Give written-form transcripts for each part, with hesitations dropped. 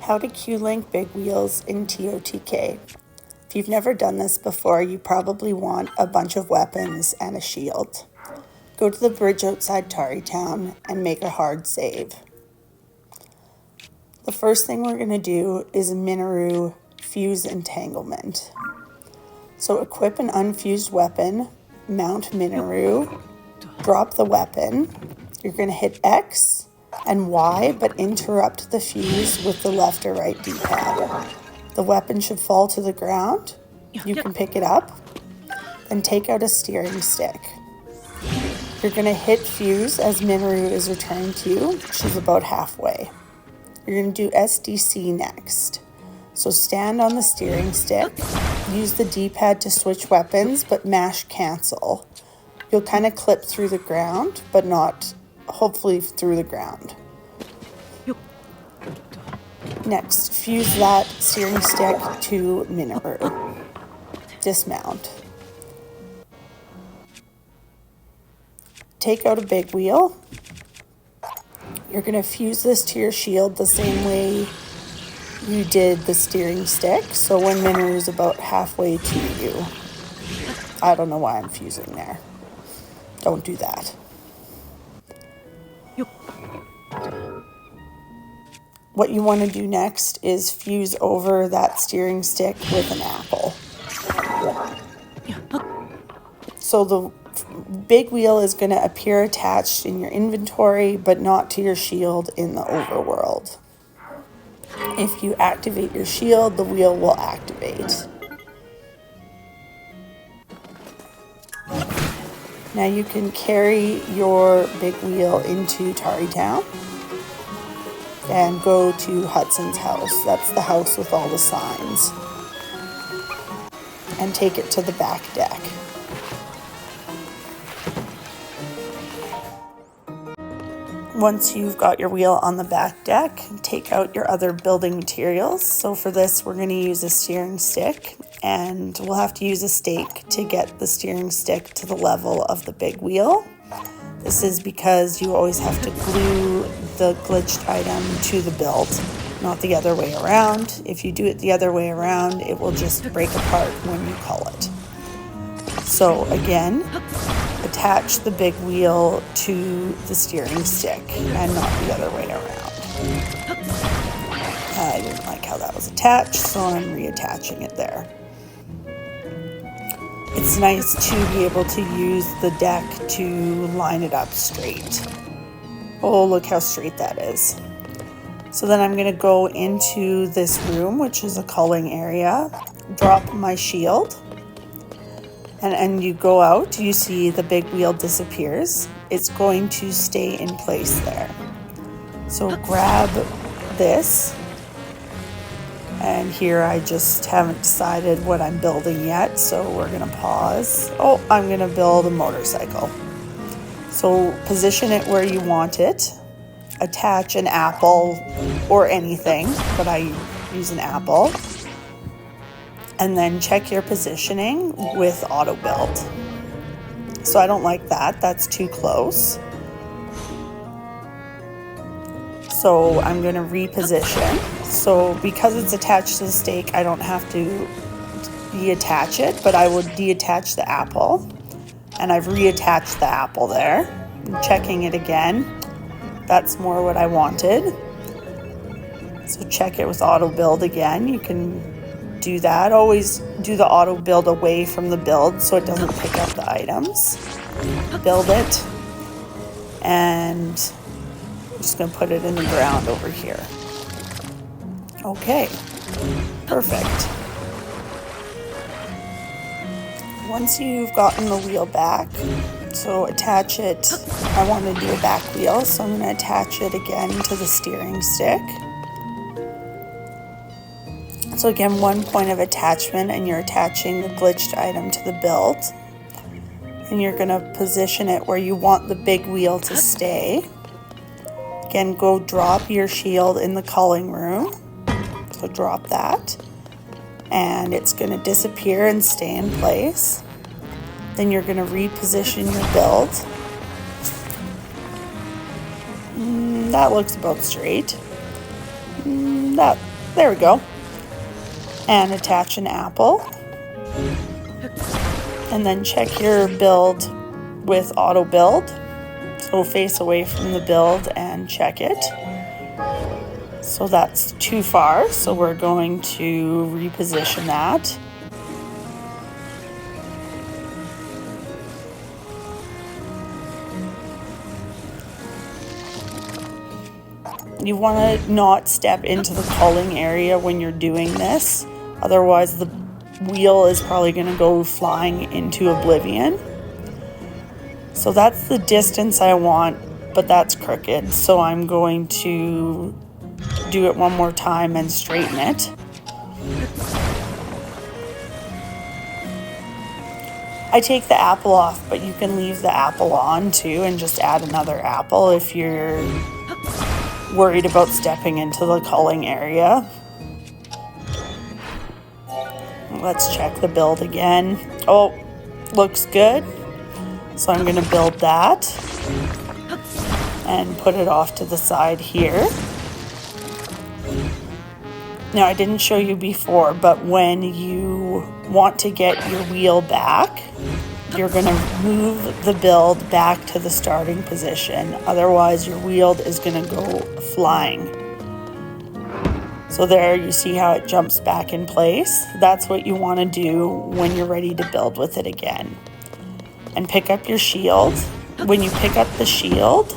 How to Q-link big wheels in Totk. If you've never done this before, you probably want a bunch of weapons and a shield. Go to the bridge outside Tarrytown and make a hard save. The first thing we're going to do is Mineru FE's entanglement. So equip an unfused weapon, mount Mineru, drop the weapon. You're going to hit X and Y, but interrupt the fuse with the left or right D-pad. The weapon should fall to the ground. You can pick it up and take out a steering stick. You're going to hit fuse as Mineru is returning to you. She's about halfway. You're going to do SDC next. So stand on the steering stick, use the D-pad to switch weapons, but mash cancel. You'll kind of clip through the ground, but not hopefully through the ground. Next, fuse that steering stick to Mineru. Dismount. Take out a big wheel. You're going to fuse this to your shield the same way you did the steering stick. So when Mineru is about halfway to you. I don't know why I'm fusing there. Don't do that. What you want to do next is fuse over that steering stick with an apple. So the big wheel is going to appear attached in your inventory, but not to your shield in the overworld. If you activate your shield, the wheel will activate. Now you can carry your big wheel into Tarrytown and go to Hudson's house. That's the house with all the signs. And take it to the back deck. Once you've got your wheel on the back deck, take out your other building materials. So for this, we're going to use a steering stick, and we'll have to use a stake to get the steering stick to the level of the big wheel. This is because you always have to glue the glitched item to the build, not the other way around. If you do it the other way around, it will just break apart when you call it. So again, attach the big wheel to the steering stick and not the other way around. I didn't like how that was attached, so I'm reattaching it there. It's nice to be able to use the deck to line it up straight. Oh, look how straight that is. So then I'm going to go into this room, which is a culling area, drop my shield, and you go out, you see the big wheel disappears. It's going to stay in place there. So grab this. And here I just haven't decided what I'm building yet, so we're going to pause. Oh, I'm going to build a motorcycle. So position it where you want it. Attach an apple or anything, but I use an apple. And then check your positioning with auto build. So I don't like that. That's too close. So I'm going to reposition. So because it's attached to the stake, I don't have to deattach it, but I would deattach the apple. And I've reattached the apple there. I'm checking it again. That's more what I wanted. So check it with auto build again. You can do that. Always do the auto build away from the build so it doesn't pick up the items. Build it. And I'm just going to put it in the ground over here. Okay, perfect. Once you've gotten the wheel back, so attach it. I want to do a back wheel, so I'm going to attach it again to the steering stick. So again, 1 point of attachment, and you're attaching the glitched item to the build. And you're going to position it where you want the big wheel to stay. Again, go drop your shield in the culling room. So drop that. And it's going to disappear and stay in place. Then you're going to reposition your build. That looks about straight. That There we go. And attach an apple. And then check your build with auto build. So face away from the build and check it. So that's too far, so we're going to reposition that. You want to not step into the culling area when you're doing this, otherwise the wheel is probably going to go flying into oblivion. So that's the distance I want, but that's crooked, so I'm going to do it one more time and straighten it. I take the apple off, but you can leave the apple on too and just add another apple if you're worried about stepping into the culling area. Let's check the build again. Oh, looks good. So I'm going to build that and put it off to the side here. Now, I didn't show you before, but when you want to get your wheel back, you're going to move the build back to the starting position. Otherwise, your wheel is going to go flying. So there, you see how it jumps back in place? That's what you want to do when you're ready to build with it again. And pick up your shield. When you pick up the shield,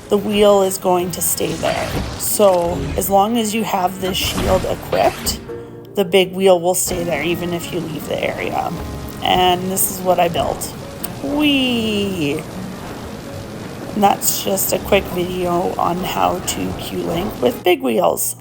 the wheel is going to stay there. So as long as you have this shield equipped, the big wheel will stay there even if you leave the area. And this is what I built. Whee! And that's just a quick video on how to Q-Link with big wheels.